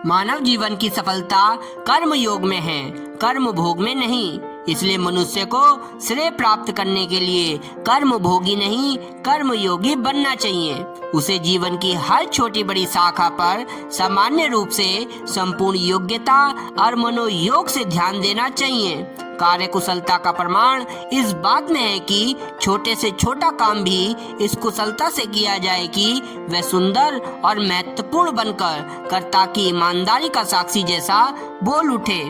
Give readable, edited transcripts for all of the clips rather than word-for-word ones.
मानव जीवन की सफलता कर्म योग में है, कर्म भोग में नहीं। इसलिए मनुष्य को श्रेय प्राप्त करने के लिए कर्म भोगी नहीं, कर्म योगी बनना चाहिए। उसे जीवन की हर छोटी बड़ी शाखा पर सामान्य रूप से संपूर्ण योग्यता और मनोयोग से ध्यान देना चाहिए। कार्य कुशलता का प्रमाण इस बात में है कि छोटे से छोटा काम भी इस कुशलता से किया जाए कि वह सुंदर और महत्वपूर्ण बनकर कर्ता की ईमानदारी का साक्षी जैसा बोल उठे।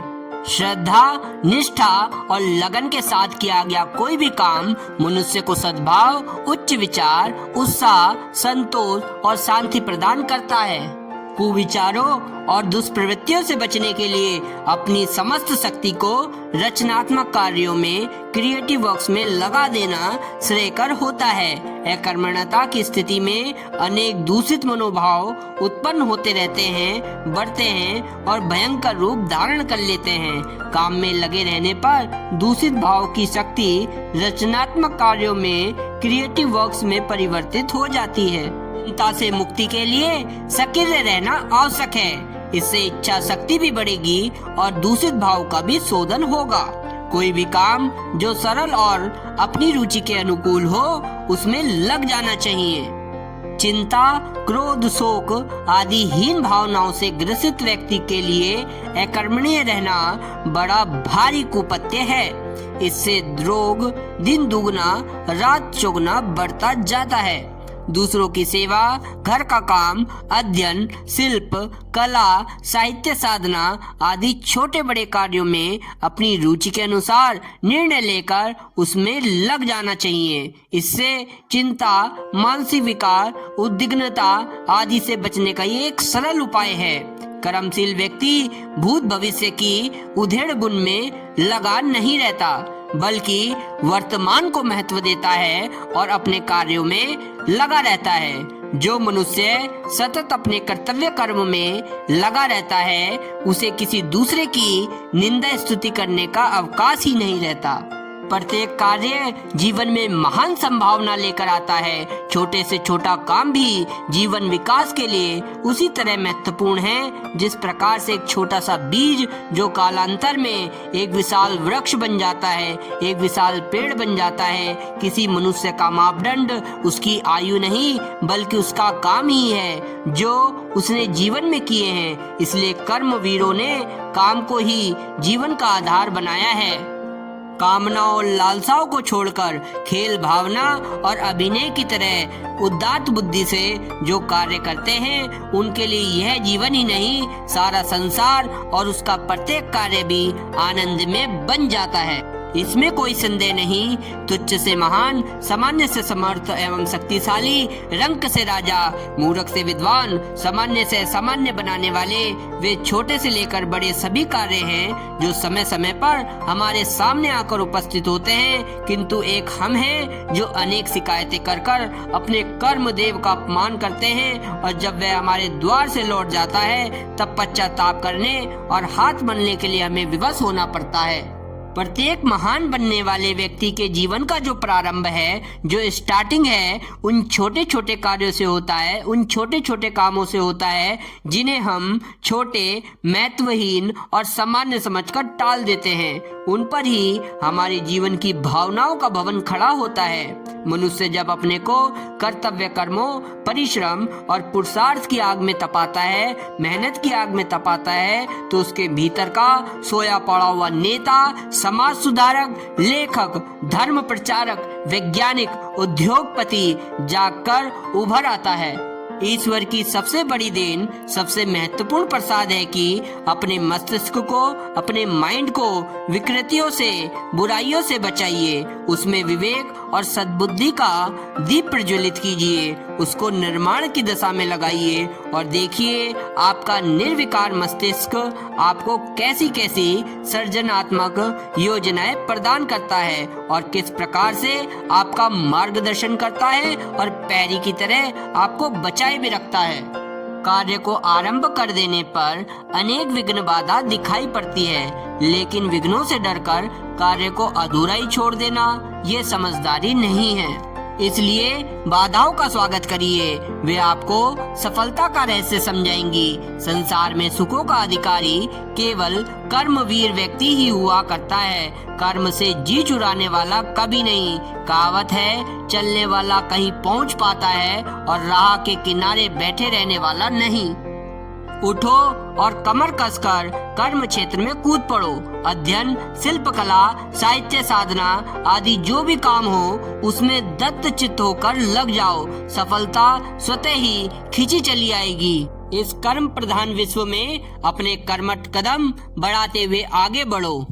श्रद्धा, निष्ठा और लगन के साथ किया गया कोई भी काम मनुष्य को सद्भाव, उच्च विचार, उत्साह, संतोष और शांति प्रदान करता है। कुविचारों और दुष्प्रवृत्तियों से बचने के लिए अपनी समस्त शक्ति को रचनात्मक कार्यों में, क्रिएटिव वर्क्स में लगा देना श्रेयकर होता है। अकर्मण्यता की स्थिति में अनेक दूषित मनोभाव उत्पन्न होते रहते हैं, बढ़ते हैं और भयंकर रूप धारण कर लेते हैं। काम में लगे रहने पर दूषित भाव की शक्ति रचनात्मक कार्यों में, क्रिएटिव वर्क्स में परिवर्तित हो जाती है। चिंता से मुक्ति के लिए सक्रिय रहना आवश्यक है। इससे इच्छा शक्ति भी बढ़ेगी और दूषित भाव का भी शोधन होगा। कोई भी काम जो सरल और अपनी रुचि के अनुकूल हो, उसमें लग जाना चाहिए। चिंता, क्रोध, शोक आदि हीन भावनाओं से ग्रसित व्यक्ति के लिए अकर्मण्य रहना बड़ा भारी कुपत्य है। इससे रोग दिन दुगना रात चौगुना बढ़ता जाता है। दूसरों की सेवा, घर का काम, अध्ययन, शिल्प, कला, साहित्य साधना आदि छोटे बड़े कार्यों में अपनी रुचि के अनुसार निर्णय लेकर उसमें लग जाना चाहिए। इससे चिंता, मानसिक विकार, उद्विग्नता आदि से बचने का ये एक सरल उपाय है। कर्मशील व्यक्ति भूत भविष्य की उधेड़ बुन में लगा नहीं रहता, बल्कि वर्तमान को महत्व देता है और अपने कार्यों में लगा रहता है। जो मनुष्य सतत अपने कर्तव्य कर्म में लगा रहता है, उसे किसी दूसरे की निंदा स्तुति करने का अवकाश ही नहीं रहता। प्रत्येक कार्य जीवन में महान संभावना लेकर आता है। छोटे से छोटा काम भी जीवन विकास के लिए उसी तरह महत्वपूर्ण है जिस प्रकार से एक छोटा सा बीज जो कालांतर में एक विशाल वृक्ष बन जाता है, एक विशाल पेड़ बन जाता है। किसी मनुष्य का मापदंड उसकी आयु नहीं, बल्कि उसका काम ही है जो उसने जीवन में किए हैं। इसलिए कर्मवीरों ने काम को ही जीवन का आधार बनाया है। कामनाओं और लालसाओं को छोड़कर खेल भावना और अभिनय की तरह उदात्त बुद्धि से जो कार्य करते हैं, उनके लिए यह जीवन ही नहीं, सारा संसार और उसका प्रत्येक कार्य भी आनंद में बन जाता है। इसमें कोई संदेह नहीं। तुच्छ से महान, सामान्य से समर्थ एवं शक्तिशाली, रंक से राजा, मूर्ख से विद्वान, सामान्य से असामान्य बनाने वाले वे छोटे से लेकर बड़े सभी कार्य हैं जो समय समय पर हमारे सामने आकर उपस्थित होते हैं। किंतु एक हम हैं जो अनेक शिकायतें कर कर अपने कर्म देव का अपमान करते हैं, और जब वह हमारे द्वार से लौट जाता है तब पश्चाताप करने और हाथ मलने के लिए हमें विवश होना पड़ता है। प्रत्येक महान बनने वाले व्यक्ति के जीवन का जो प्रारंभ है, जो स्टार्टिंग है, उन छोटे छोटे कार्यों से होता है, उन छोटे छोटे कामों से होता है जिन्हें हम छोटे, महत्वहीन और सामान्य समझकर टाल देते हैं। उन पर ही हमारे जीवन की भावनाओं का भवन खड़ा होता है। मनुष्य जब अपने को कर्तव्य कर्मों, परिश्रम और पुरुषार्थ की आग में तपाता है, मेहनत की आग में तपाता है, तो उसके भीतर का सोया पड़ा हुआ नेता, समाज सुधारक, लेखक, धर्म प्रचारक, वैज्ञानिक, उद्योगपति जागकर उभर आता है। ईश्वर की सबसे बड़ी देन, सबसे महत्वपूर्ण प्रसाद है कि अपने मस्तिष्क को, अपने माइंड को विकृतियों से, बुराइयों से बचाइए। उसमें विवेक और सद्बुद्धि का दीप प्रज्वलित कीजिए, उसको निर्माण की दशा में लगाइए और देखिए आपका निर्विकार मस्तिष्क आपको कैसी कैसी सृजनात्मक योजनाएं प्रदान करता है और किस प्रकार से आपका मार्गदर्शन करता है और पैरी की तरह आपको बचाए भी रखता है। कार्य को आरंभ कर देने पर अनेक विघ्न बाधा दिखाई पड़ती है, लेकिन विघ्नों से डरकर कार्य को अधूरा ही छोड़ देना ये समझदारी नहीं है। इसलिए बाधाओं का स्वागत करिए, वे आपको सफलता का रहस्य समझाएंगी। संसार में सुखों का अधिकारी केवल कर्मवीर व्यक्ति ही हुआ करता है, कर्म से जी चुराने वाला कभी नहीं। कहावत है, चलने वाला कहीं पहुंच पाता है और राह के किनारे बैठे रहने वाला नहीं। उठो और कमर कसकर कर्म क्षेत्र में कूद पड़ो। अध्ययन, शिल्पकला, साहित्य साधना आदि जो भी काम हो उसमें दत्तचित्त होकर लग जाओ। सफलता स्वतः ही खींची चली आएगी। इस कर्म प्रधान विश्व में अपने कर्मठ कदम बढ़ाते हुए आगे बढ़ो।